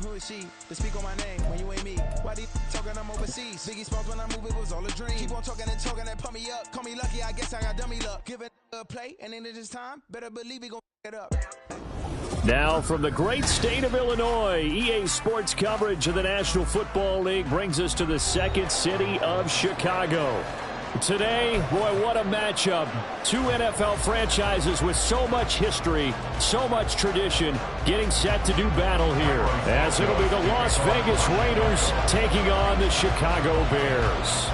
But who is she to speak on my name when you ain't me? Why they talking I'm overseas? Biggie Smalls when I move, it was all a dream. Keep on talking and pump me up. Call me lucky, I guess I got dummy luck. Give it a play, and then this time, better believe we gon' it up. Now from the great state of Illinois, EA Sports coverage of the National Football League brings us to the second city of Chicago. Today, boy, what a matchup. Two NFL franchises with so much history, so much tradition, getting set to do battle here. As it'll be the Las Vegas Raiders taking on the Chicago Bears.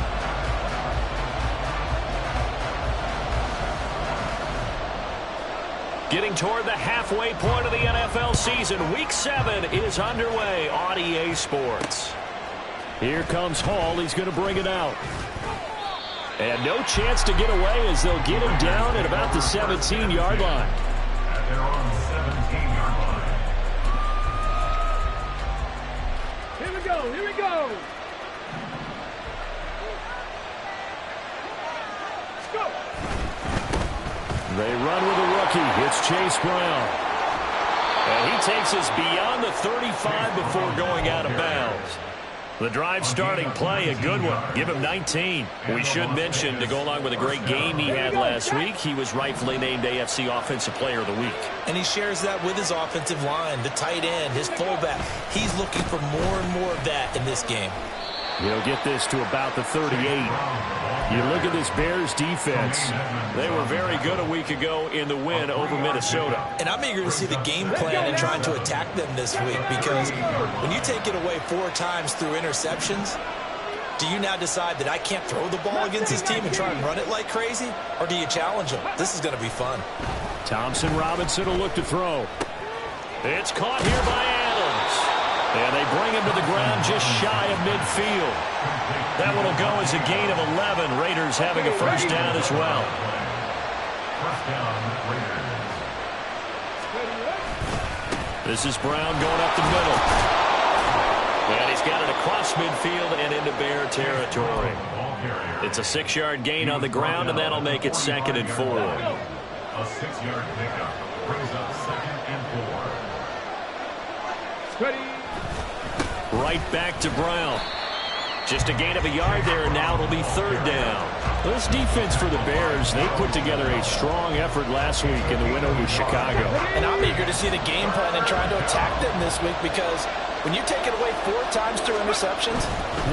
Getting toward the halfway point of the NFL season, Week 7 is underway on EA Sports. Here comes Hall. He's going to bring it out. And no chance to get away as they'll get him down at about the 17-yard line. They're on the 17-yard line. Here we go, here we go. Let's go. They run with a rookie. It's Chase Brown. And he takes us beyond the 35 before going out of bounds. The drive starting play, a good one. Give him 19. We should mention, to go along with a great game he had last week, he was rightfully named AFC Offensive Player of the Week. And he shares that with his offensive line, the tight end, his fullback. He's looking for more and more of that in this game. He'll get this to about the 38. You look at this Bears defense. They were very good a week ago in the win over Minnesota. And I'm eager to see the game plan and trying to attack them this week, because when you take it away 4 times through interceptions, do you now decide that I can't throw the ball against this team and try and run it like crazy? Or do you challenge them? This is going to be fun. Thompson Robinson will look to throw. It's caught here by Adams. And they bring him to the ground just shy of midfield. That one will go as a gain of 11. Raiders having a first down as well. First down, Raiders. This is Brown going up the middle. And he's got it across midfield and into Bear territory. It's a 6-yard gain on the ground, and that'll make it 2nd and 4. A 6-yard pickup brings up 2nd and 4. Ready. Right back to Brown. Just a gain of a yard there, and now it'll be 3rd down. This defense for the Bears, they put together a strong effort last week in the win over Chicago. And I'm eager to see the game plan and trying to attack them this week, because when you take it away 4 times through interceptions,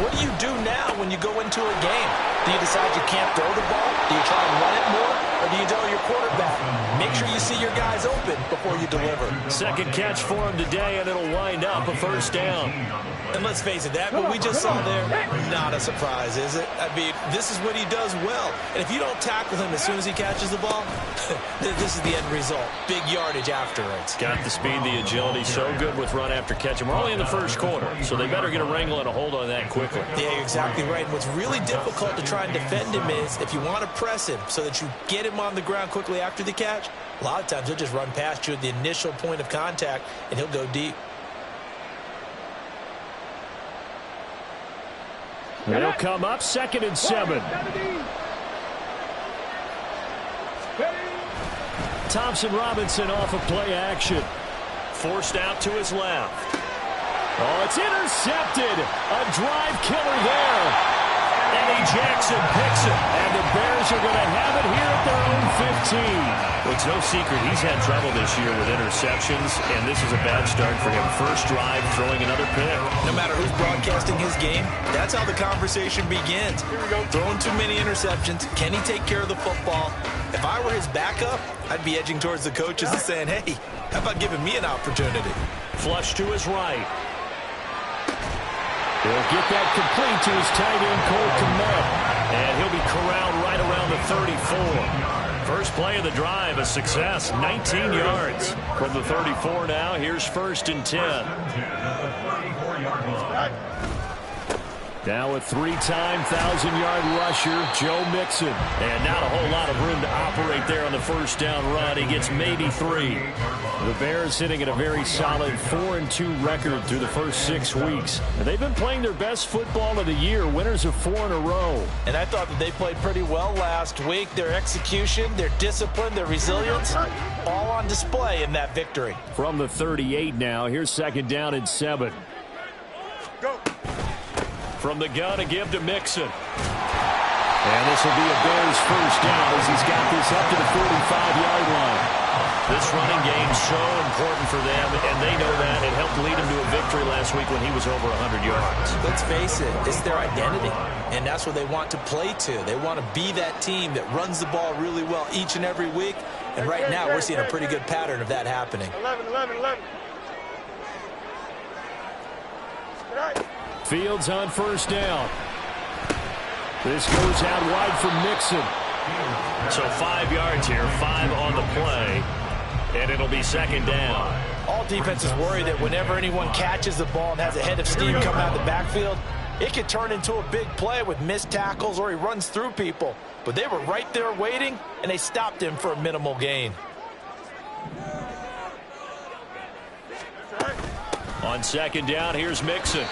what do you do now when you go into a game? Do you decide you can't throw the ball? Do you try and run it more? Or do you tell your quarterback, make sure you see your guys open before you deliver? Second catch for him today, and it'll wind up a first down. And let's face it, that what we just saw there, not a surprise, is it? I mean, this is what he does well. And if you don't tackle him as soon as he catches the ball, this is the end result. Big yardage afterwards. Got the speed, the agility, so good with run after catch. And we're only in the first quarter, so they better get a wrangle and a hold on that quickly. Yeah, you're exactly right. And what's really difficult to try and defend him is if you want to press him so that you get him on the ground quickly after the catch, a lot of times he'll just run past you at the initial point of contact, and he'll go deep. It'll come up 2nd and 7. Thompson Robinson off of play action. Forced out to his left. Oh, it's intercepted. A drive killer there. Eddie Jackson picks it, and the Bears are going to have it here at their own 15. Well, it's no secret he's had trouble this year with interceptions, and this is a bad start for him. First drive, throwing another pick. No matter who's broadcasting his game, that's how the conversation begins. Throwing too many interceptions. Can he take care of the football? If I were his backup, I'd be edging towards the coaches and saying, hey, how about giving me an opportunity? Flush to his right. He'll get that complete to his tight end, Cole Kmet. And he'll be corralled right around the 34. First play of the drive, a success, 19 yards. From the 34 now, here's 1st and 10. Now a 3-time 1,000-yard rusher, Joe Mixon. And not a whole lot of room to operate there on the first down run. He gets maybe 3. The Bears sitting at a very solid 4-2 record through the first 6 weeks. And they've been playing their best football of the year, winners of 4 in a row. And I thought that they played pretty well last week. Their execution, their discipline, their resilience, all on display in that victory. From the 38 now, here's 2nd down and 7. Go. From the gun, a give to Mixon. And this will be a Bears first down as he's got this up to the 45-yard line. This running game's so important for them, and they know that. It helped lead him to a victory last week when he was over 100 yards. Let's face it, it's their identity, and that's what they want to play to. They want to be that team that runs the ball really well each and every week, and right now we're seeing a pretty good pattern of that happening. 11. Fields on first down. This goes out wide for Mixon. So 5 yards here, 5 on the play, and it'll be 2nd down. All defenses worry that whenever anyone catches the ball and has a head of steam come out of the backfield, it could turn into a big play with missed tackles or he runs through people. But they were right there waiting, and they stopped him for a minimal gain. On 2nd down, here's Mixon.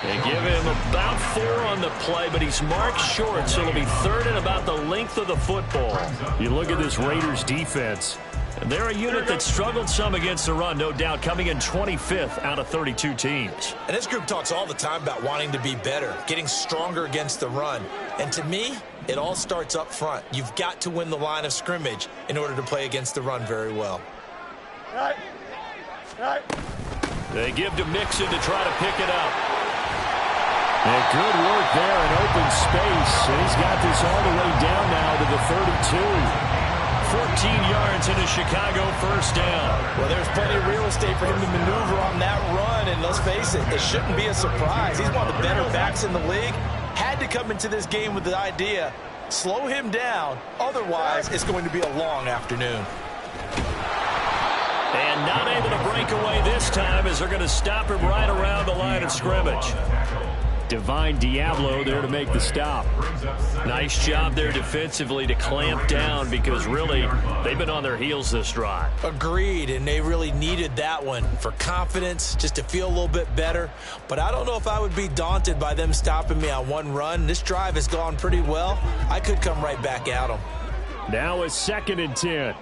They give him about 4 on the play, but he's marked short, so it'll be 3rd and about the length of the football. You look at this Raiders defense, and they're a unit that struggled some against the run, no doubt, coming in 25th out of 32 teams. And this group talks all the time about wanting to be better, getting stronger against the run. And to me, it all starts up front. You've got to win the line of scrimmage in order to play against the run very well. They give to Mixon to try to pick it up. And good work there in open space. And he's got this all the way down now to the 32. 14 yards into Chicago first down. Well, there's plenty of real estate for him to maneuver on that run. And let's face it, it shouldn't be a surprise. He's one of the better backs in the league. Had to come into this game with the idea, slow him down. Otherwise, it's going to be a long afternoon. And not able to break away this time as they're going to stop him right around the line of scrimmage. Divine Diablo there to make the stop. Nice job there defensively to clamp down because really they've been on their heels this drive. Agreed, and they really needed that one for confidence, just to feel a little bit better. But I don't know if I would be daunted by them stopping me on one run. This drive has gone pretty well. I could come right back at them. Now a 2nd and 10.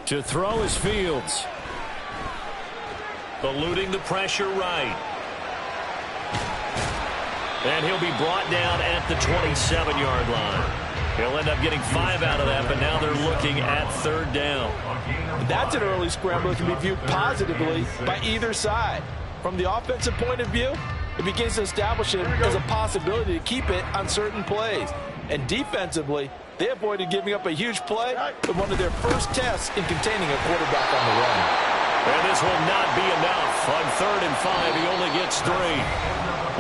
To throw is Fields. Eluding the pressure right. And he'll be brought down at the 27-yard line. He'll end up getting 5 out of that, but now they're looking at 3rd down. That's an early scramble that can be viewed positively by either side. From the offensive point of view, it begins to establish it as a possibility to keep it on certain plays. And defensively, they avoided giving up a huge play with one of their first tests in containing a quarterback on the run. And this will not be enough. On 3rd and 5, he only gets 3.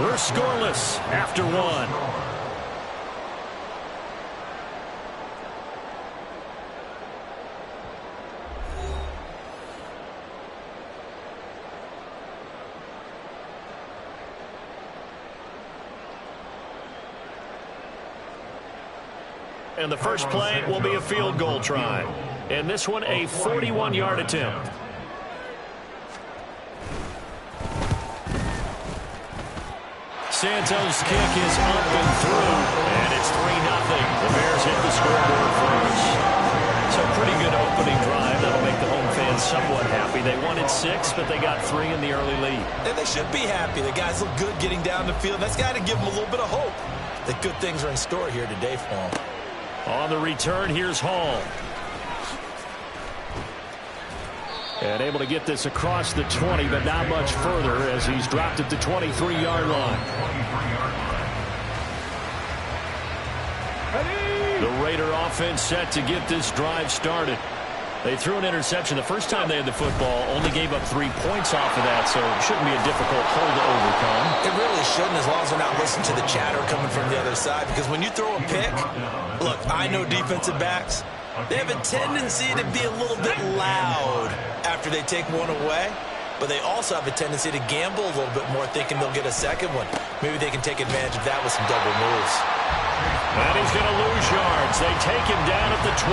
We're scoreless after 1. And the first play will be a field goal try. And this one a 41-yard attempt. Santos' kick is up and through, and it's 3-0. The Bears hit the scoreboard first. So pretty good opening drive. That'll make the home fans somewhat happy. They wanted 6, but they got 3 in the early lead. And they should be happy. The guys look good getting down the field. That's got to give them a little bit of hope that good things are in store here today for them. On the return, here's Hall. And able to get this across the 20, but not much further as he's dropped at the 23-yard line. The Raider offense set to get this drive started. They threw an interception the first time they had the football, only gave up 3 points off of that, so it shouldn't be a difficult hole to overcome. It really shouldn't, as long as they're not listening to the chatter coming from the other side, because when you throw a pick, look, I know defensive backs, they have a tendency to be a little bit loud after they take one away, but they also have a tendency to gamble a little bit more, thinking they'll get a second one. Maybe they can take advantage of that with some double moves. And he's going to lose yards yards. They take him down at the 26.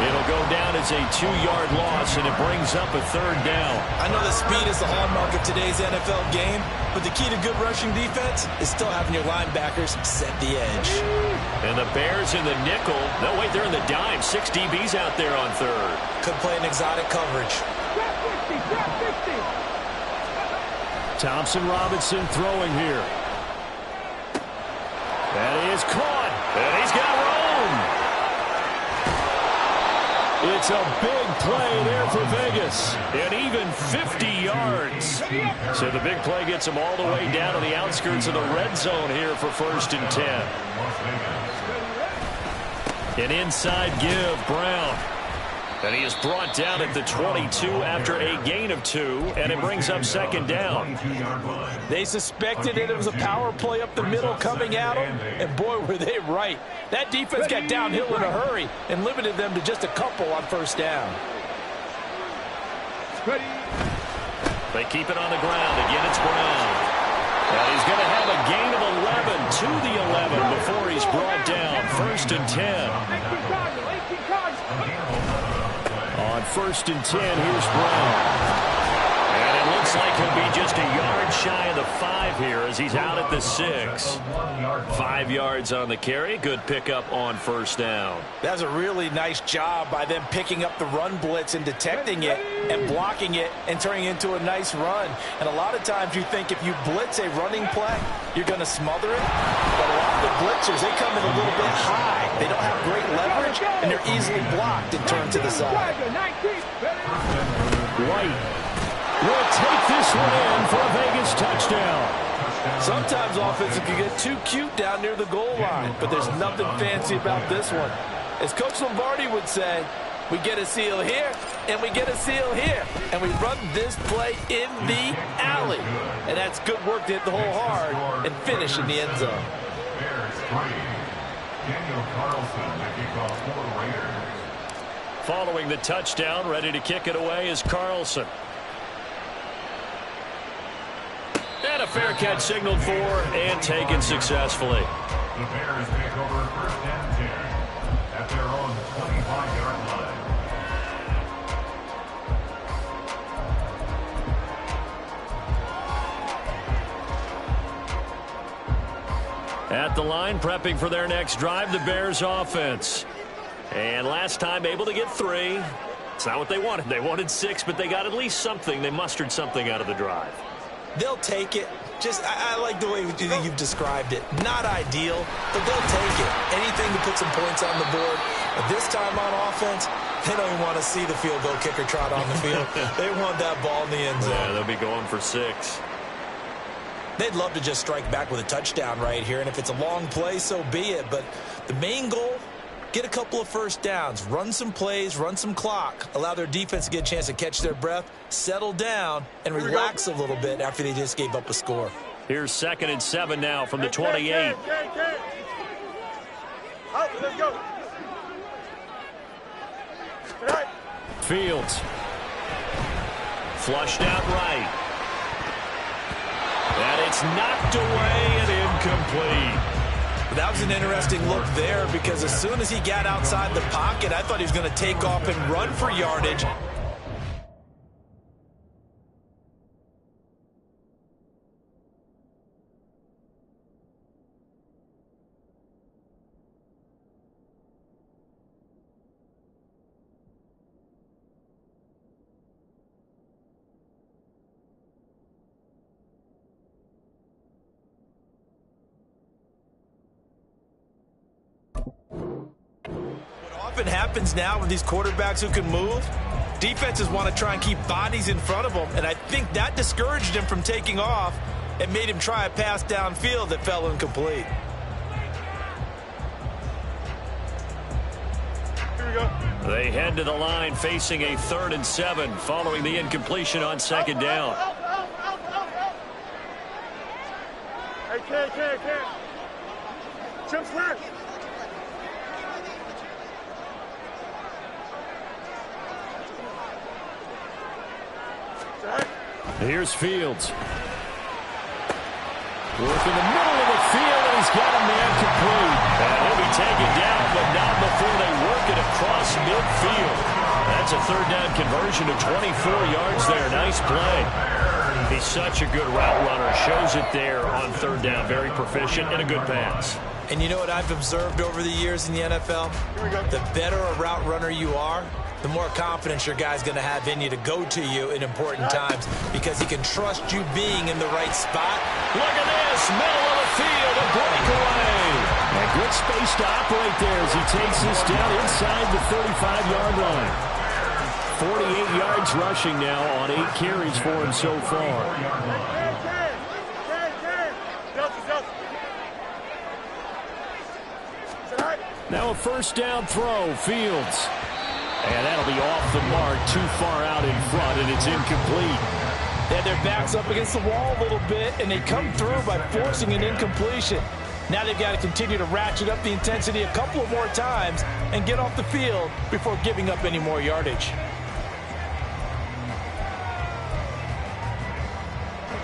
It'll go down as a 2-yard loss, and it brings up a 3rd down. I know that speed is the hallmark of today's NFL game, but the key to good rushing defense is still having your linebackers set the edge. And the Bears in the nickel. No, wait, they're in the dime. 6 DBs out there on 3rd. Could play an exotic coverage. Thompson Robinson throwing here. That is caught, and he's got room. It's a big play there for Vegas, and even 50 yards. So the big play gets them all the way down to the outskirts of the red zone here for 1st and 10. An inside give, Brown. And he is brought down at the 22 after a gain of 2, and it brings up 2nd down. They suspected it was a power play up the middle coming at them, and boy, were they right. That defense got downhill in a hurry and limited them to just a couple on 1st down. They keep it on the ground. Again, it's Brown. And he's going to have a gain of 11 to the 11 before he's brought down. 1st and 10. On 1st and 10, here's Brown. And it looks like he'll be just a yard shy of the 5 here as he's out at the 6. 5 yards on the carry. Good pickup on 1st down. That's a really nice job by them picking up the run blitz and detecting it and blocking it and turning it into a nice run. And a lot of times you think if you blitz a running play, you're going to smother it. But a lot of the blitzers, they come in a little bit high. They don't have great leverage, and they're easily blocked and turned to the side. White will take this one in for a Vegas touchdown. Sometimes offenses can get too cute down near the goal line, but there's nothing fancy about this one. As Coach Lombardi would say, we get a seal here, and we get a seal here, and we run this play in the alley. And that's good work to hit the hole hard and finish in the end zone. Following the touchdown, ready to kick it away is Carlson. And a fair catch signaled for and taken successfully. The Bears take over 1st and 10 at their own 25-yard line. At the line, prepping for their next drive, the Bears offense. And last time able to get 3. It's not what they wanted. They wanted 6, but they got at least something. They mustered something out of the drive. They'll take it. I like the way you've described it. Not ideal, but they'll take it. Anything to put some points on the board. But this time on offense, they don't even want to see the field goal kicker trot on the field. They want that ball in the end zone. Yeah, they'll be going for 6. They'd love to just strike back with a touchdown right here, and if it's a long play, so be it. But the main goal, get a couple of 1st downs, run some plays, run some clock, allow their defense to get a chance to catch their breath, settle down, and relax a little bit after they just gave up a score. Here's 2nd and 7 now from the 28. Let's go. Fields. Flushed out right. And it's knocked away and incomplete. That was an interesting look there because as soon as he got outside the pocket, I thought he was going to take off and run for yardage. Often happens now with these quarterbacks who can move. Defenses want to try and keep bodies in front of them, and I think that discouraged him from taking off and made him try a pass downfield that fell incomplete. Here we go. They head to the line facing a 3rd and 7 following the incompletion on 2nd down. Hey, Ken. Chip's clear. Here's Fields. Work in the middle of the field, and he's got a man complete. And he'll be taken down That's a third down conversion of 24 yards there. Nice play. He's such a good route runner. Shows it there on third down. Very proficient and a good pass. And you know what I've observed over the years in the NFL? The better a route runner you are, the more confidence your guy's going to have in you to go to you in important times because he can trust you being in the right spot. Look at this, middle of the field, a breakaway. And good space to operate there as he takes this down inside the 35-yard line. 48 yards rushing now on 8 carries for him so far. Now a first down throw, Fields. And that'll be off the mark, too far out in front, and it's incomplete. They had their backs up against the wall a little bit, and they come through by forcing an incompletion. Now they've got to continue to ratchet up the intensity a couple of more times and get off the field before giving up any more yardage.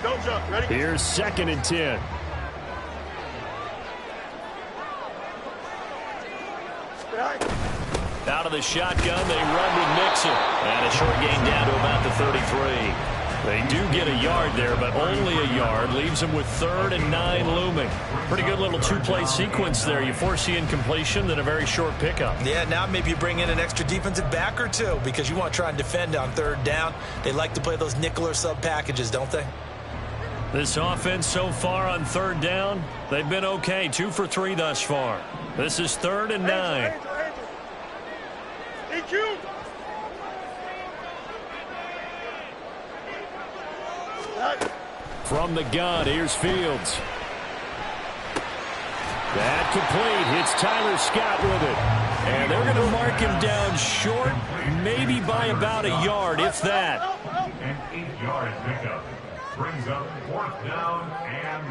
Don't jump. Ready? Here's 2nd and 10. Out of the shotgun, they run with Nixon. And a short gain down to about the 33. They do get a yard there, but only a yard. Leaves them with 3rd and 9 looming. Pretty good little two-play sequence there. You force the incompletion, then a very short pickup. Yeah, now maybe you bring in an extra defensive back or two because you want to try and defend on 3rd down. They like to play those nickel or sub packages, don't they? This offense so far on 3rd down, they've been okay. 2 for 3 thus far. This is 3rd and 9. EQ. From the gun, here's Fields. That complete. Hits Tyler Scott with it. And they're going to mark him down short, maybe by about a yard, if that. An 8-yard pickup brings up 4th down and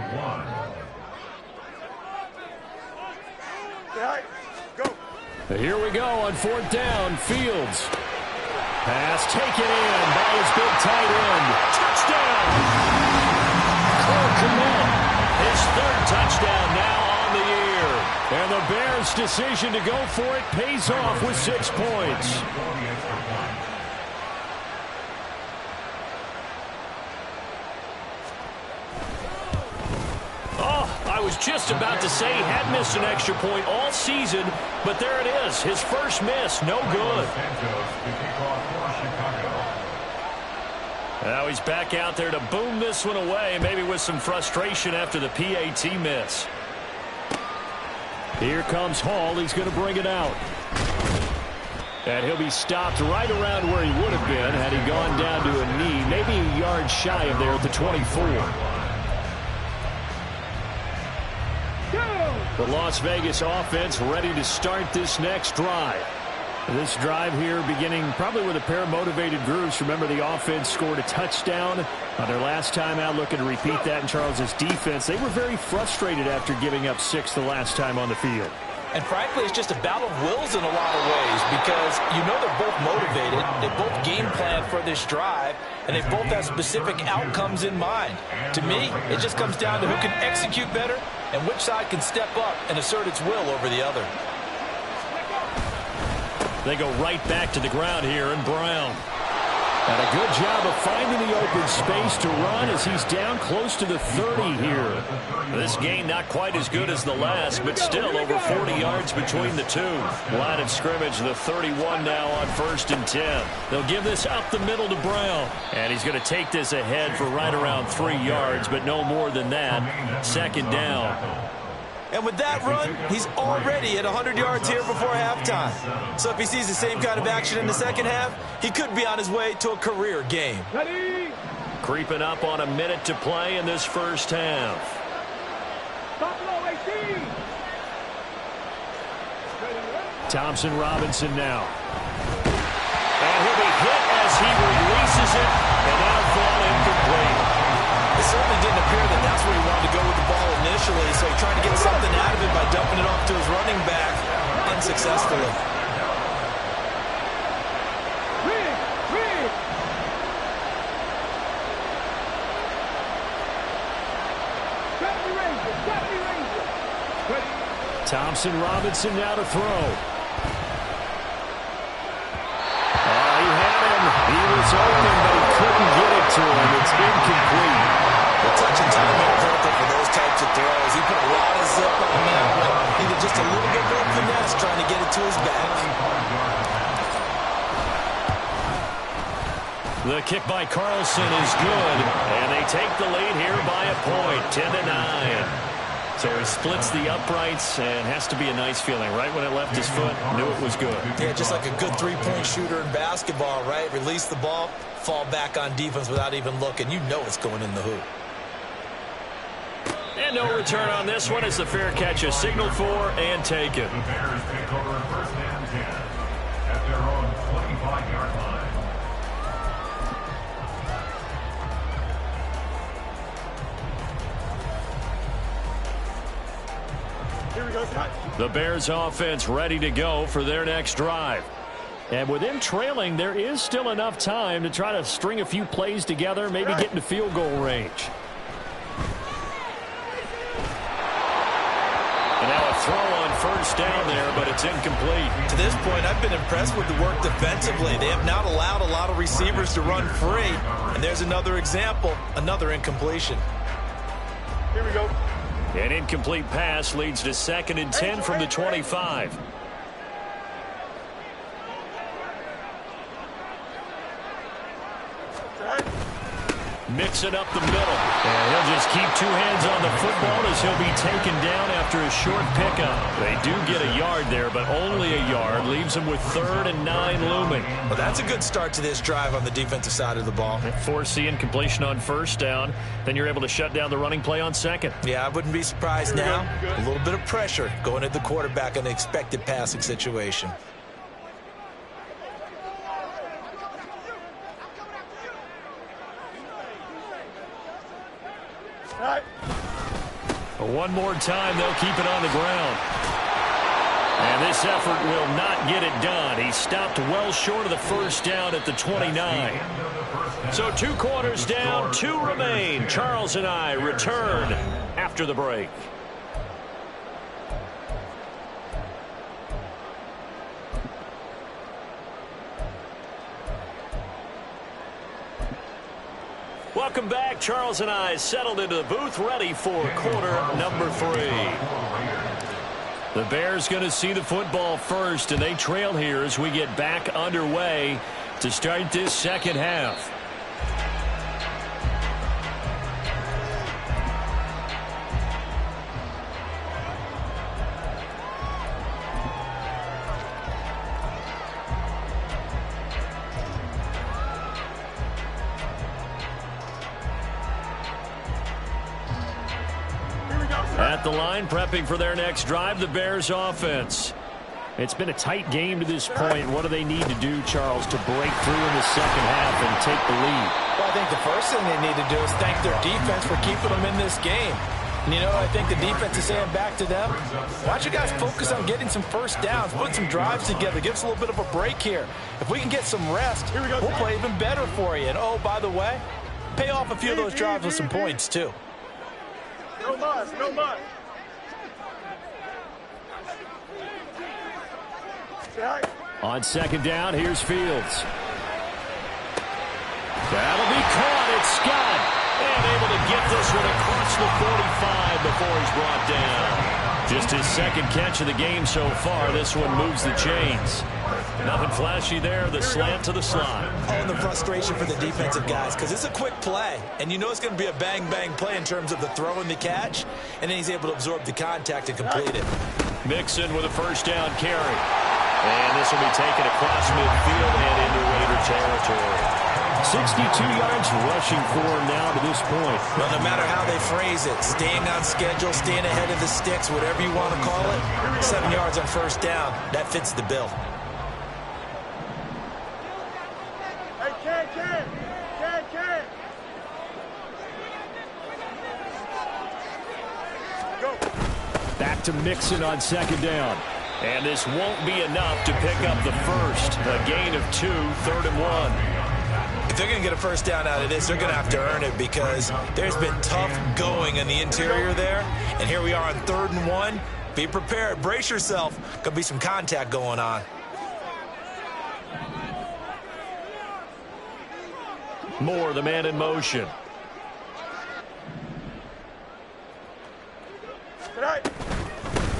1. Go. Here we go on 4th down. Fields. Pass taken in by his big tight end. Touchdown! Cole Kmet, his 3rd touchdown now on the year. And the Bears' decision to go for it pays off with 6 points. I was just about to say he had missed an extra point all season, but there it is. His first miss, no good. Now he's back out there to boom this one away, maybe with some frustration after the PAT miss. Here comes Hall. He's going to bring it out. And he'll be stopped right around where he would have been had he gone down to a knee, maybe a yard shy of there at the 24. The Las Vegas offense ready to start this next drive. This drive here beginning probably with a pair of motivated groups. Remember, the offense scored a touchdown on their last time out. Looking to repeat that in Charles's defense. They were very frustrated after giving up 6 the last time on the field. And frankly, it's just a battle of wills in a lot of ways because you know they're both motivated. They both game plan for this drive, and they both have specific outcomes in mind. To me, it just comes down to who can execute better and which side can step up and assert its will over the other. They go right back to the ground here, and Brown. And a good job of finding the open space to run as he's down close to the 30 here. This gain not quite as good as the last, but still over 40 yards between the two. Line of scrimmage, the 31 now on 1st and 10. They'll give this up the middle to Brown. And he's going to take this ahead for right around 3 yards, but no more than that. 2nd down. And with that run, he's already at 100 yards here before halftime. So if he sees the same kind of action in the second half, he could be on his way to a career game. Ready? Creeping up on a minute to play in this first half. Thompson Robinson now. And he'll be hit as he releases it, and that'll fall incomplete. It certainly didn't appear that that's where he wanted to go with the ball initially, so he tried to get something out of it by dumping it off to his running back unsuccessfully. Thompson Robinson now to throw. Oh, he was open, but he couldn't get it to him. It's incomplete. The touch and timing are critical for those types of throws. He put a lot of zip on that one. Needed just a little bit more finesse trying to get it to his back. The kick by Carlson is good, and they take the lead here by a point, 10-9. So he splits the uprights, and has to be a nice feeling. Right when it left his foot, knew it was good. Yeah, just like a good three-point shooter in basketball, right? Release the ball, fall back on defense without even looking. You know it's going in the hoop. And no return on this one as the fair catch is signaled for and taken. The Bears take over first and 10 at their own 25-yard line. The Bears offense ready to go for their next drive. And with them trailing, there is still enough time to try to string a few plays together, maybe get into field goal range. And now a throw on first down there, but it's incomplete. To this point, I've been impressed with the work defensively. They have not allowed a lot of receivers to run free. And there's another example, another incompletion. Here we go. An incomplete pass leads to 2nd and 10 from the 25. Mixing up the middle. And he'll just keep two hands on the football as he'll be taken down after a short pickup. They do get a yard there, but only a yard. Leaves them with 3rd and 9 looming. Well, that's a good start to this drive on the defensive side of the ball. Force the incompletion on first down. Then you're able to shut down the running play on 2nd. Yeah, I wouldn't be surprised now. A little bit of pressure going at the quarterback in an expected passing situation. One more time, they'll keep it on the ground. And this effort will not get it done. He stopped well short of the first down at the 29. So 2 quarters down, 2 remain. Charles and I return after the break. Welcome back. Charles and I settled into the booth, ready for quarter number 3. The Bears going to see the football first, and they trail here as we get back underway to start this second half. At the line, prepping for their next drive, the Bears offense. It's been a tight game to this point. What do they need to do, Charles, to break through in the second half and take the lead? Well, I think the first thing they need to do is thank their defense for keeping them in this game. And, you know, I think the defense is saying back to them, why don't you guys focus on getting some first downs, putting some drives together, give us a little bit of a break here. If we can get some rest, we'll play even better for you. And, oh, by the way, pay off a few of those drives with some points, too. No muss, no muss. On second down, here's Fields. That'll be caught. It's Scott. And able to get this one across the 45 before he's brought down. Just his second catch of the game so far. This one moves the chains. Nothing flashy there. The slant to the slot. Oh, and the frustration for the defensive guys, because it's a quick play. And you know it's going to be a bang-bang play in terms of the throw and the catch. And then he's able to absorb the contact and complete it. Mixon with a first down carry. And this will be taken across midfield and into Raider territory. 62 yards rushing for him now to this point. Well, no matter how they phrase it, staying on schedule, staying ahead of the sticks, whatever you want to call it, 7 yards on first down, that fits the bill. Hey, Ken. Go. Back to Mixon on second down. And this won't be enough to pick up the first. A gain of 2, 3rd and 1. If they're going to get a first down out of this, they're going to have to earn it because there's been tough going in the interior there. And here we are on 3rd and 1. Be prepared. Brace yourself. Going to be some contact going on. Moore, the man in motion.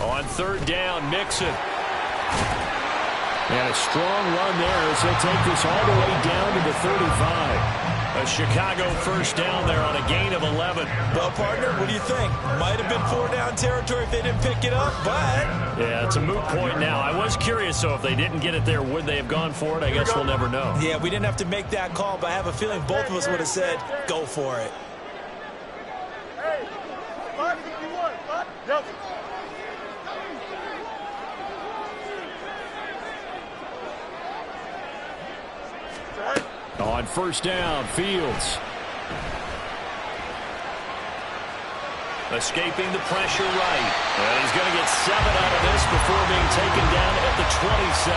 On third down, Mixon. And a strong run there as he'll take this all the way down to the 35. A Chicago first down there on a gain of 11. Well, partner, what do you think? Might have been 4-down territory if they didn't pick it up, but... Yeah, it's a moot point now. I was curious, so if they didn't get it there, would they have gone for it? I guess we'll never know. Yeah, we didn't have to make that call, but I have a feeling both of us would have said, go for it. Hey, 551, 5, Delta. On first down, Fields. Escaping the pressure right. And he's going to get 7 out of this before being taken down at the 27.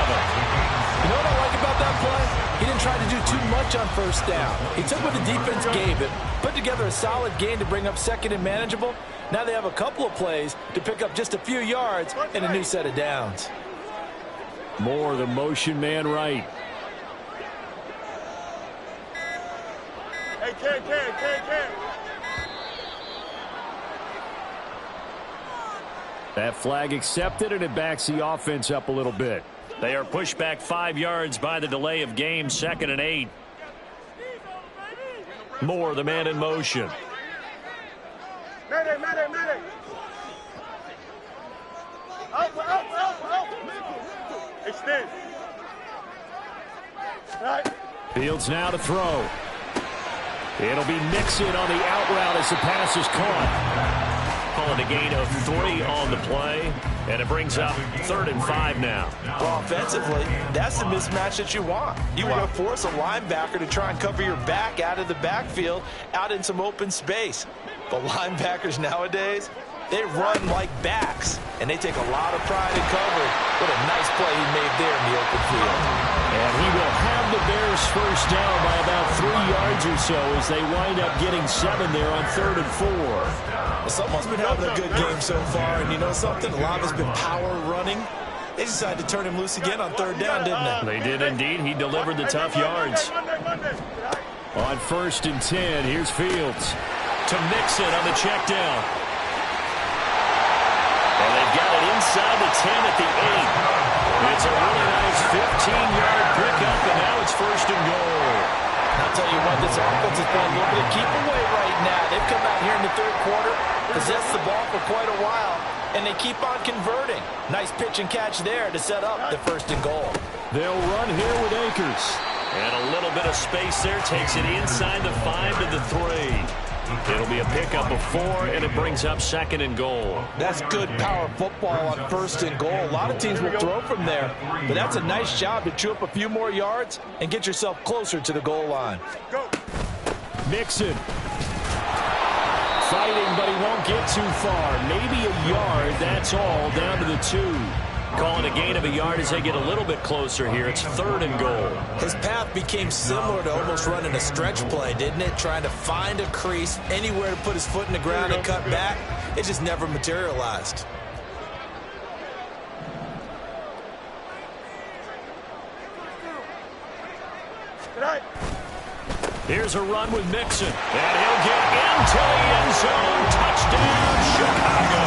You know what I like about that play? He didn't try to do too much on first down. He took what the defense gave him, put together a solid gain to bring up second and manageable. Now they have a couple of plays to pick up just a few yards and a new set of downs. Moore, the motion man right. Hey, Ken. That flag accepted, and it backs the offense up a little bit. They are pushed back 5 yards by the delay of game, 2nd and 8. Moore, the man in motion. Mayday. Out. Extend. Right. Fields now to throw. It'll be Mixon on the out route as the pass is caught. Calling a gain of 3 on the play, and it brings up 3rd and 5 now. Well, offensively, that's the mismatch that you want. You want to force a linebacker to try and cover your back out of the backfield, out in some open space. But linebackers nowadays, they run like backs, and they take a lot of pride in coverage. What a nice play he made there in the open field. And he will have the Bears first down by about 3 yards or so as they wind up getting 7 there on 3rd and 4. Well, someone's been having a good game so far, and you know something? A lot of it's been power running. They decided to turn him loose again on 3rd down, didn't they? They did indeed. He delivered the tough yards. On 1st and 10, here's Fields. To Mixon on the check down. And they've got it inside the 10 at the 8. It's a really nice 15-yard pickup, and now it's 1st and goal. I'll tell you what, this offense has been a little bit of keep away right now. They've come out here in the 3rd quarter, possessed the ball for quite a while, and they keep on converting. Nice pitch and catch there to set up the 1st and goal. They'll run here with Akers. And a little bit of space there takes it inside the 5 to the 3. It'll be a pickup of 4, and it brings up 2nd and goal. That's good power football on 1st and goal. A lot of teams will throw from there, but that's a nice job to chew up a few more yards and get yourself closer to the goal line. Go. Mixon. Fighting, but he won't get too far. Maybe a yard, that's all, down to the 2. Calling a gain of a yard as they get a little bit closer here. It's 3rd and goal. His path became similar to almost running a stretch play, didn't it? Trying to find a crease, anywhere to put his foot in the ground and cut back. It just never materialized. Here's a run with Mixon. And he'll get into the end zone. Touchdown, Chicago.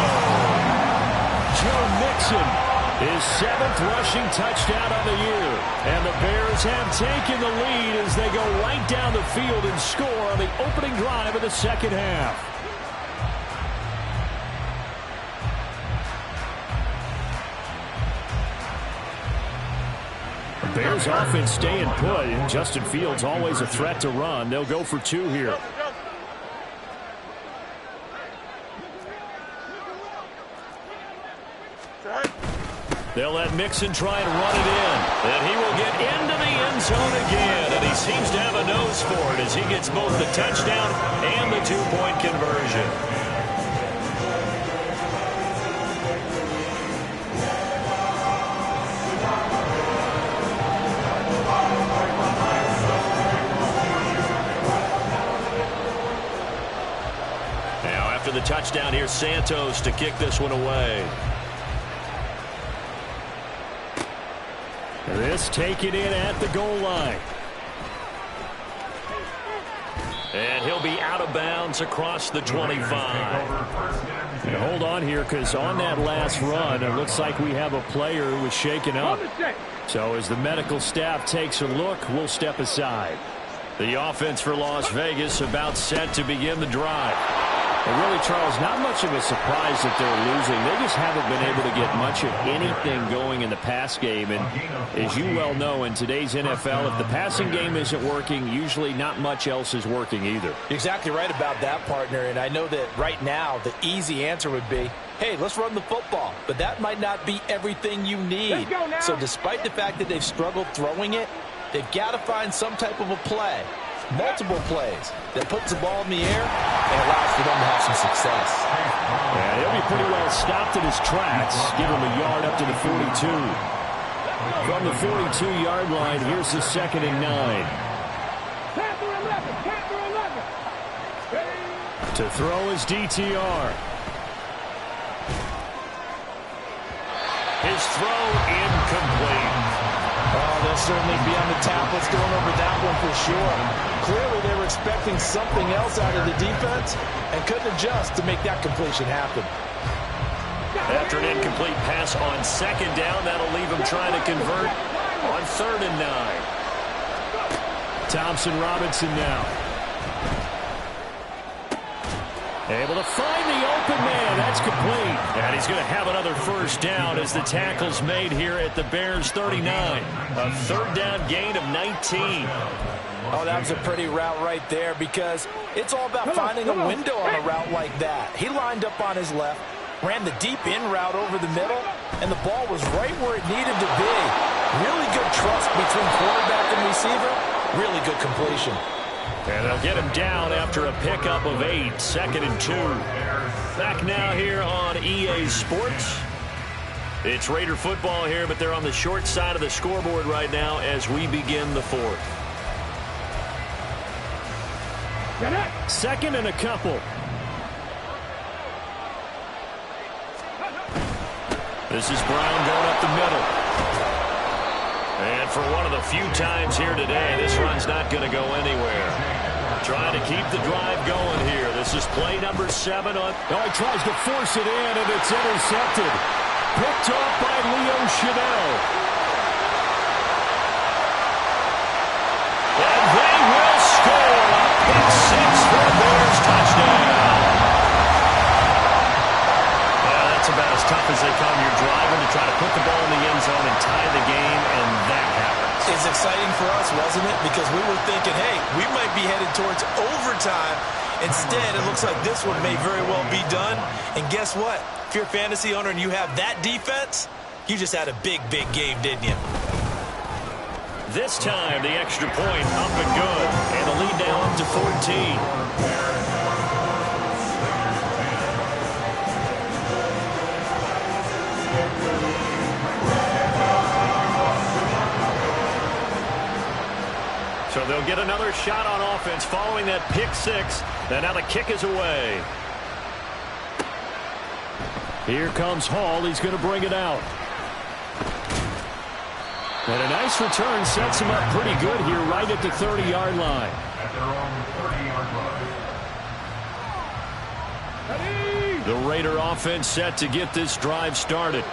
Joe Mixon. His 7th rushing touchdown on the year. And the Bears have taken the lead as they go right down the field and score on the opening drive of the 2nd half. The Bears offense staying put, and Justin Fields always a threat to run. They'll go for 2 here. They'll let Mixon try and run it in. And he will get into the end zone again. And he seems to have a nose for it as he gets both the touchdown and the 2-point conversion. Now after the touchdown, here's Santos to kick this one away. This taken in at the goal line. And he'll be out of bounds across the 25. And hold on here, because on that last run, it looks like we have a player who was shaken up. So as the medical staff takes a look, we'll step aside. The offense for Las Vegas about set to begin the drive. And really, Charles, not much of a surprise that they're losing. They just haven't been able to get much of anything going in the pass game. And as you well know, in today's NFL, if the passing game isn't working, usually not much else is working either. You're exactly right about that, partner. And I know that right now the easy answer would be, hey, let's run the football. But that might not be everything you need. So despite the fact that they've struggled throwing it, they've got to find some type of a play. Multiple plays that puts the ball in the air and allows for them to have some success. Yeah, he'll be pretty well stopped in his tracks. Give him a yard up to the 42. From the 42-yard line, here's the 2nd and 9. To throw is DTR. His throw incomplete. Oh, they'll certainly be on the tablets going over that one for sure. Clearly, they were expecting something else out of the defense and couldn't adjust to make that completion happen. After an incomplete pass on 2nd down, that'll leave him trying to convert on 3rd and 9. Thompson Robinson now. Able to find the open man. That's complete. And he's going to have another first down as the tackle's made here at the Bears 39. A 3rd down gain of 19. Oh, that was a pretty route right there because it's all about finding a window on a route like that. He lined up on his left, ran the deep in route over the middle, and the ball was right where it needed to be. Really good trust between quarterback and receiver. Really good completion. And they'll get him down after a pickup of 8, 2nd and 2. Back now here on EA Sports. It's Raider football here, but they're on the short side of the scoreboard right now as we begin the 4th. 2nd and a couple. This is Brown going up the middle. And for one of the few times here today, this run's not going to go anywhere. Trying to keep the drive going here. This is play number 7 on. Oh, he tries to force it in, and it's intercepted. Picked off by Leo Chanel. And they will score. Pick 6 for the Bears touchdown. Yeah, that's about as tough as they come. You're driving to try to put the ball in the end zone and tie the game, and that happens. It's exciting for us, wasn't it? Because we were thinking, hey, we might be headed towards overtime. Instead, it looks like this one may very well be done. And guess what? If you're a fantasy owner and you have that defense, you just had a big, big game, didn't you? This time, the extra point up and good. And the lead now up to 14. So they'll get another shot on offense following that pick 6. And now the kick is away. Here comes Hall. He's going to bring it out. And a nice return sets him up pretty good here right at the 30-yard line. At their own 30-yard line. The Raider offense set to get this drive started.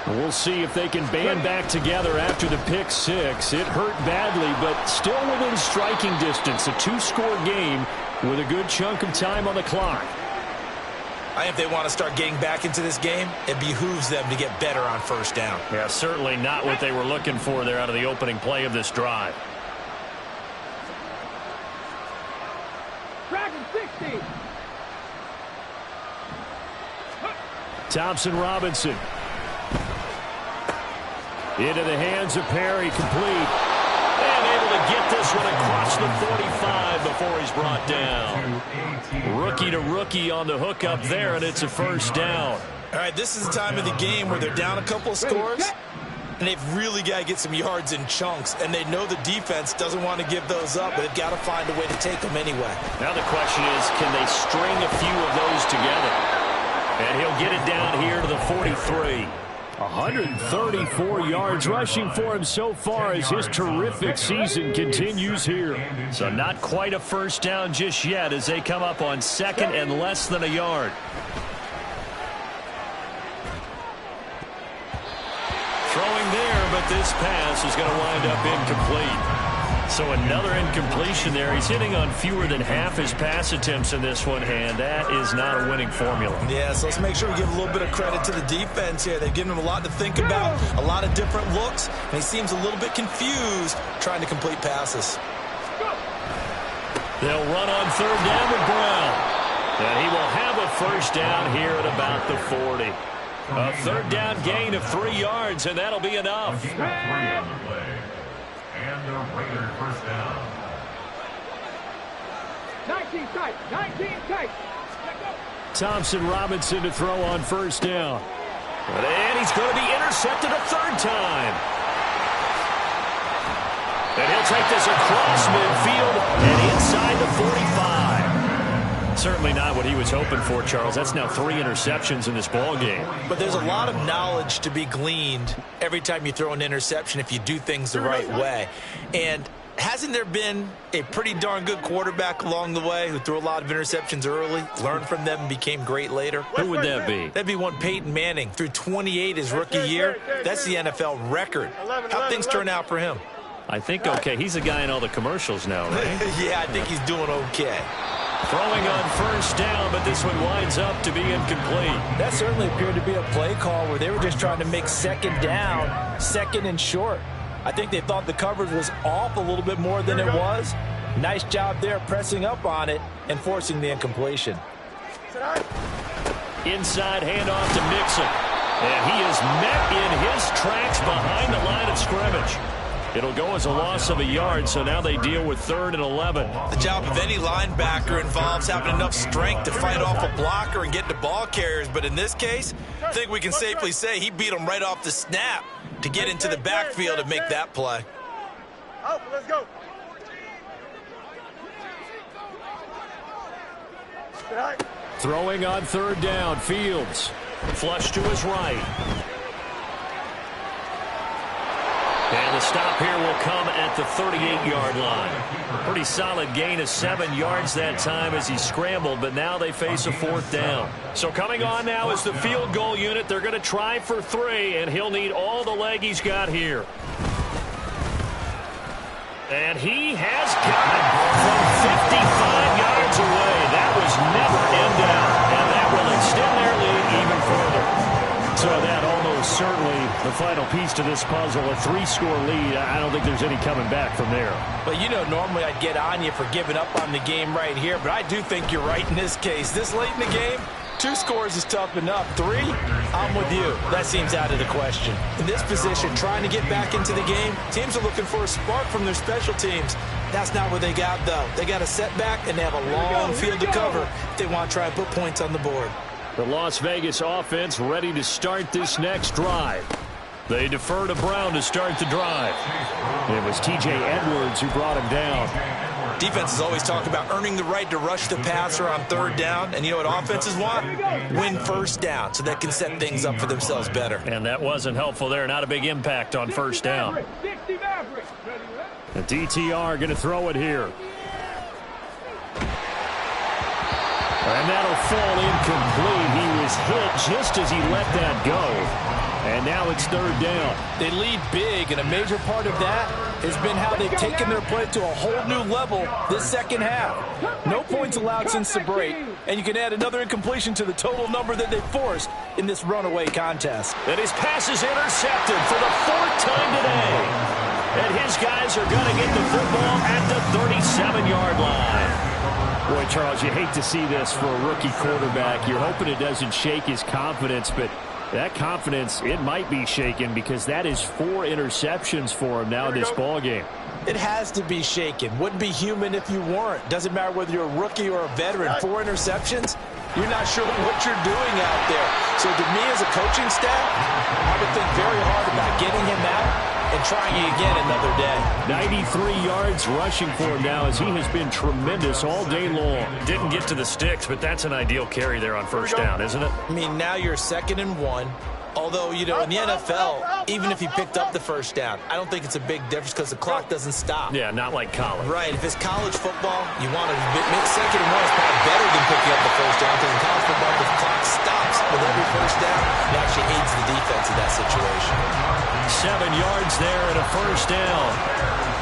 We'll see if they can band back together after the pick 6. It hurt badly, but still within striking distance. A 2-score game with a good chunk of time on the clock. I think if they want to start getting back into this game, it behooves them to get better on 1st down. Yeah, certainly not what they were looking for there out of the opening play of this drive. Dragon 60. Thompson Robinson. Into the hands of Perry, complete. And able to get this one across the 45 before he's brought down. Rookie to rookie on the hookup there, and it's a 1st down. All right, this is the time of the game where they're down a couple of scores, and they've really got to get some yards in chunks, and they know the defense doesn't want to give those up, but they've got to find a way to take them anyway. Now the question is, can they string a few of those together? And he'll get it down here to the 43. 134 yards rushing for him so far as his terrific season continues here. So not quite a first down just yet as they come up on second and less than a yard. Throwing there, but this pass is going to wind up incomplete. So another incompletion there. He's hitting on fewer than half his pass attempts in this one, and that is not a winning formula. Yeah, so let's make sure we give a little bit of credit to the defense here. They've given him a lot to think about, a lot of different looks, and he seems a little bit confused trying to complete passes. They'll run on third down with Brown. And he will have a first down here at about the 40. A third down gain of 3 yards, and that'll be enough. And the Raiders first down. 19 tight, 19 tight. Thompson Robinson to throw on first down. And he's going to be intercepted a third time. And he'll take this across midfield and inside the 45. Certainly not what he was hoping for, Charles. That's now 3 interceptions in this ball game. But there's a lot of knowledge to be gleaned every time you throw an interception if you do things the right way. And hasn't there been a pretty darn good quarterback along the way who threw a lot of interceptions early, learned from them, and became great later? Who would that be? That'd be one Peyton Manning. Threw 28 his rookie year. That's the NFL record. How'd things turn out for him? I think okay. He's a guy in all the commercials now, right? Yeah, I think he's doing okay. Throwing on first down, but this one winds up to be incomplete. That certainly appeared to be a play call where they were just trying to make second down, second and short. I think they thought the coverage was off a little bit more than it was. Nice job there pressing up on it and forcing the incompletion. Inside handoff to Mixon. And he is met in his tracks behind the line of scrimmage. It'll go as a loss of a yard, so now they deal with 3rd and 11. The job of any linebacker involves having enough strength to fight off a blocker and get to ball carriers. But in this case, I think we can safely say he beat him right off the snap to get into the backfield and make that play. Out, let's go. Throwing on third down, Fields. Flush to his right. And the stop here will come at the 38-yard line. Pretty solid gain of 7 yards that time as he scrambled, but now they face a 4th down. So coming on now is the field goal unit. They're going to try for 3, and he'll need all the leg he's got here. And he has got it from 55 yards away. That was never in doubt, and that will extend their lead even further. So that almost certainly the final piece to this puzzle, a 3-score lead. I don't think there's any coming back from there. But, you know, normally I'd get on you for giving up on the game right here, but I do think you're right in this case. This late in the game, 2 scores is tough enough. 3, I'm with you. That seems out of the question. In this position, trying to get back into the game, teams are looking for a spark from their special teams. That's not what they got, though. They got a setback, and they have a long field to cover if they want to try and put points on the board. The Las Vegas offense ready to start this next drive. They defer to Brown to start the drive. It was T.J. Edwards who brought him down. Defenses always talk about earning the right to rush the passer on third down. And you know what offenses want? Win first down so they can set things up for themselves better. And that wasn't helpful there. Not a big impact on first down. The DTR going to throw it here. And that'll fall incomplete. He was hit just as he let that go. And now it's third down. They lead big, and a major part of that has been how they've taken their play to a whole new level this second half. No points allowed since the break, and you can add another incompletion to the total number that they forced in this runaway contest. And his pass is intercepted for the 4th time today. And his guys are going to get the football at the 37-yard line. Boy, Charles, you hate to see this for a rookie quarterback. You're hoping it doesn't shake his confidence, but that confidence, it might be shaken because that is 4 interceptions for him now in this ball game. It has to be shaken. Wouldn't be human if you weren't. Doesn't matter whether you're a rookie or a veteran. 4 interceptions, you're not sure what you're doing out there. So to me as a coaching staff, I would think very hard about getting him out and trying again another day. 93 yards rushing for him now as he has been tremendous all day long. Didn't get to the sticks, but that's an ideal carry there on first down, isn't it? I mean, now you're 2nd and 1. Although, you know, in the NFL, even if he picked up the first down, I don't think it's a big difference because the clock doesn't stop. Yeah, not like college. Right. If it's college football, you want to make second and one is probably better than picking up the first down because in college football, the clock stops with every first down. It actually aids the defense in that situation. 7 yards there and a first down.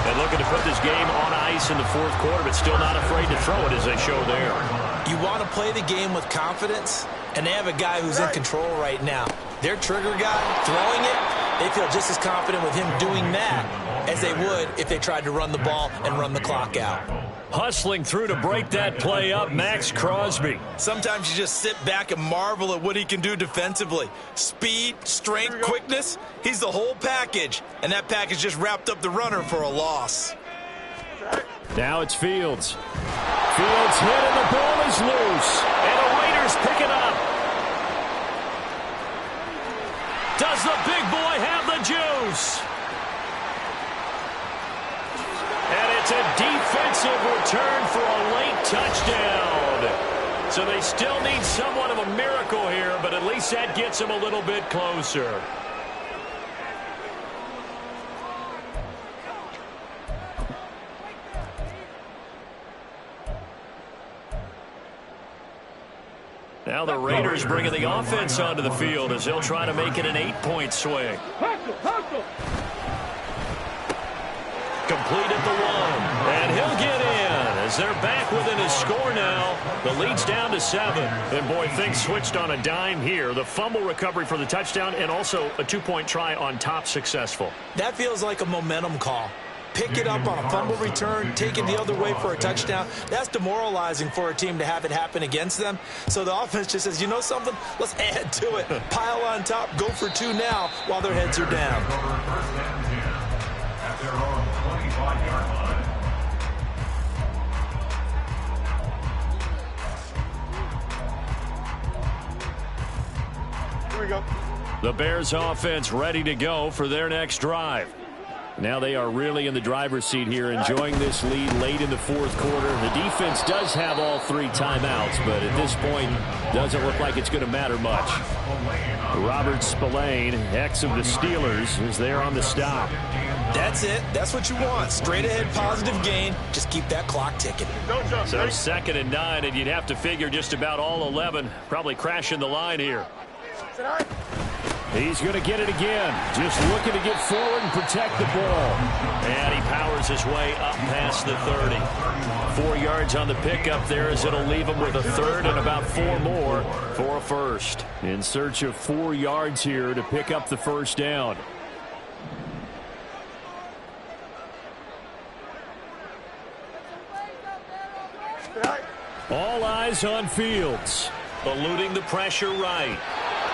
And looking to put this game on ice in the fourth quarter, but still not afraid to throw it as they show there. You want to play the game with confidence, and they have a guy who's in control right now. Their trigger guy throwing it, they feel just as confident with him doing that as they would if they tried to run the ball and run the clock out. Hustling through to break that play up, Max Crosby. Sometimes you just sit back and marvel at what he can do defensively. Speed, strength, quickness, he's the whole package. And that package just wrapped up the runner for a loss. Now it's Fields. Fields hit and the ball is loose. And the Raiders pick it up. Does the big boy have the juice? And it's a defensive return for a late touchdown. So they still need somewhat of a miracle here, but at least that gets them a little bit closer. Now the Raiders bringing the offense onto the field as they'll try to make it an 8-point swing. Complete at the 1, and he'll get in as they're back within his score now. The lead's down to 7, and boy, things switched on a dime here. The fumble recovery for the touchdown and also a 2-point try on top successful. That feels like a momentum call. Pick it up on a fumble return, take it the other way for a touchdown. That's demoralizing for a team to have it happen against them. So the offense just says, you know something? Let's add to it. Pile on top, go for 2 now while their heads are down. At their own 25-yard line. Here we go. The Bears offense ready to go for their next drive. Now they are really in the driver's seat here, enjoying this lead late in the fourth quarter. The defense does have all 3 timeouts, but at this point, doesn't look like it's going to matter much. Robert Spillane, ex of the Steelers, is there on the stop. That's it. That's what you want. Straight ahead positive gain. Just keep that clock ticking. So 2nd and 9, and you'd have to figure just about all 11 probably crashing the line here. He's going to get it again. Just looking to get forward and protect the ball. And he powers his way up past the 30. 4 yards on the pickup there as it'll leave him with a 3rd and about 4 more for a first. In search of 4 yards here to pick up the first down. All eyes on Fields. Eluding the pressure right.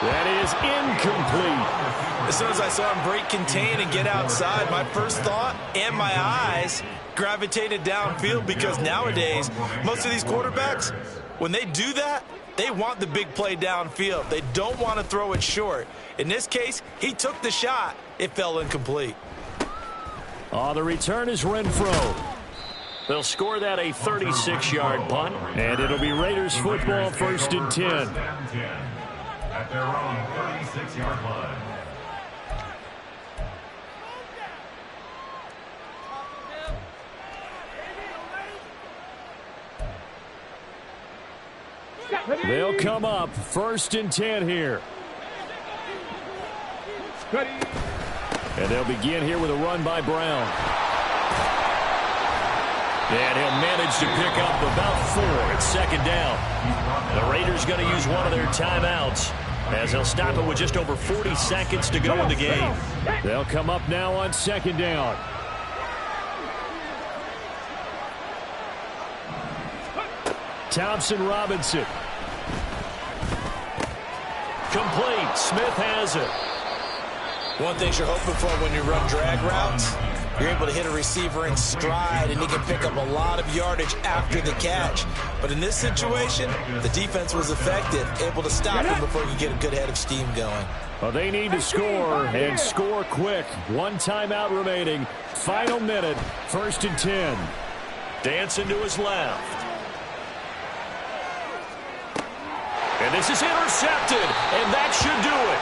That is incomplete. As soon as I saw him break contain and get outside, my first thought and my eyes gravitated downfield because nowadays, most of these quarterbacks, when they do that, they want the big play downfield. They don't want to throw it short. In this case, he took the shot. It fell incomplete. The return is Renfro. They'll score that a 36-yard punt, and it'll be Raiders football 1st and 10. At their own 36-yard line. They'll come up 1st and 10 here. And they'll begin here with a run by Brown. And he'll manage to pick up about 4 at 2nd down. The Raiders going to use one of their timeouts as they'll stop it with just over 40 seconds to go in the game. They'll come up now on 2nd down. Thompson Robinson. Complete. Smith has it. One thing you're hoping for when you run drag routes, you're able to hit a receiver in stride, and he can pick up a lot of yardage after the catch. But in this situation, the defense was effective, able to stop him before he could get a good head of steam going. Well, they need to score, and score quick. 1 timeout remaining. Final minute, 1st and 10. Dancing to his left. And this is intercepted, and that should do it.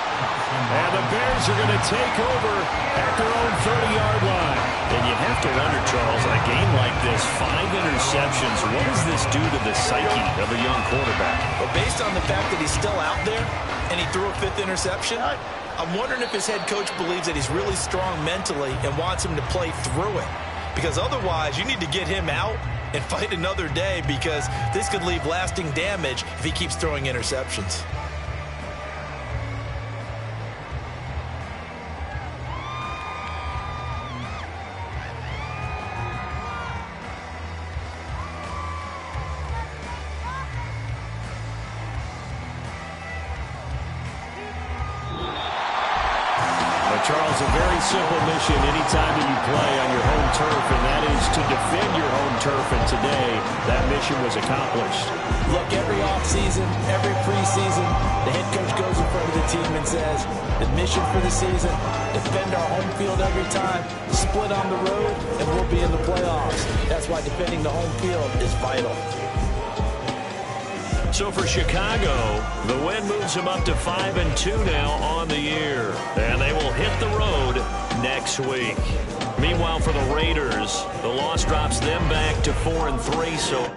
And the Bears are going to take over at their own 30-yard line. And you have to wonder, Charles, in a game like this, 5 interceptions, what does this do to the psyche of a young quarterback? But based on the fact that he's still out there and he threw a 5th interception, I'm wondering if his head coach believes that he's really strong mentally and wants him to play through it. Because otherwise, you need to get him out and fight another day, because this could leave lasting damage if he keeps throwing interceptions. Charles, a very simple mission anytime that you play on your home turf, and that is to defend your home turf. And today, that mission was accomplished. Look, every offseason, every preseason, the head coach goes in front of the team and says, the mission for the season, defend our home field every time, split on the road, and we'll be in the playoffs. That's why defending the home field is vital. So for Chicago, the win moves them up to 5-2 now on the year. And they will hit the road next week. Meanwhile, for the Raiders, the loss drops them back to 4-3. So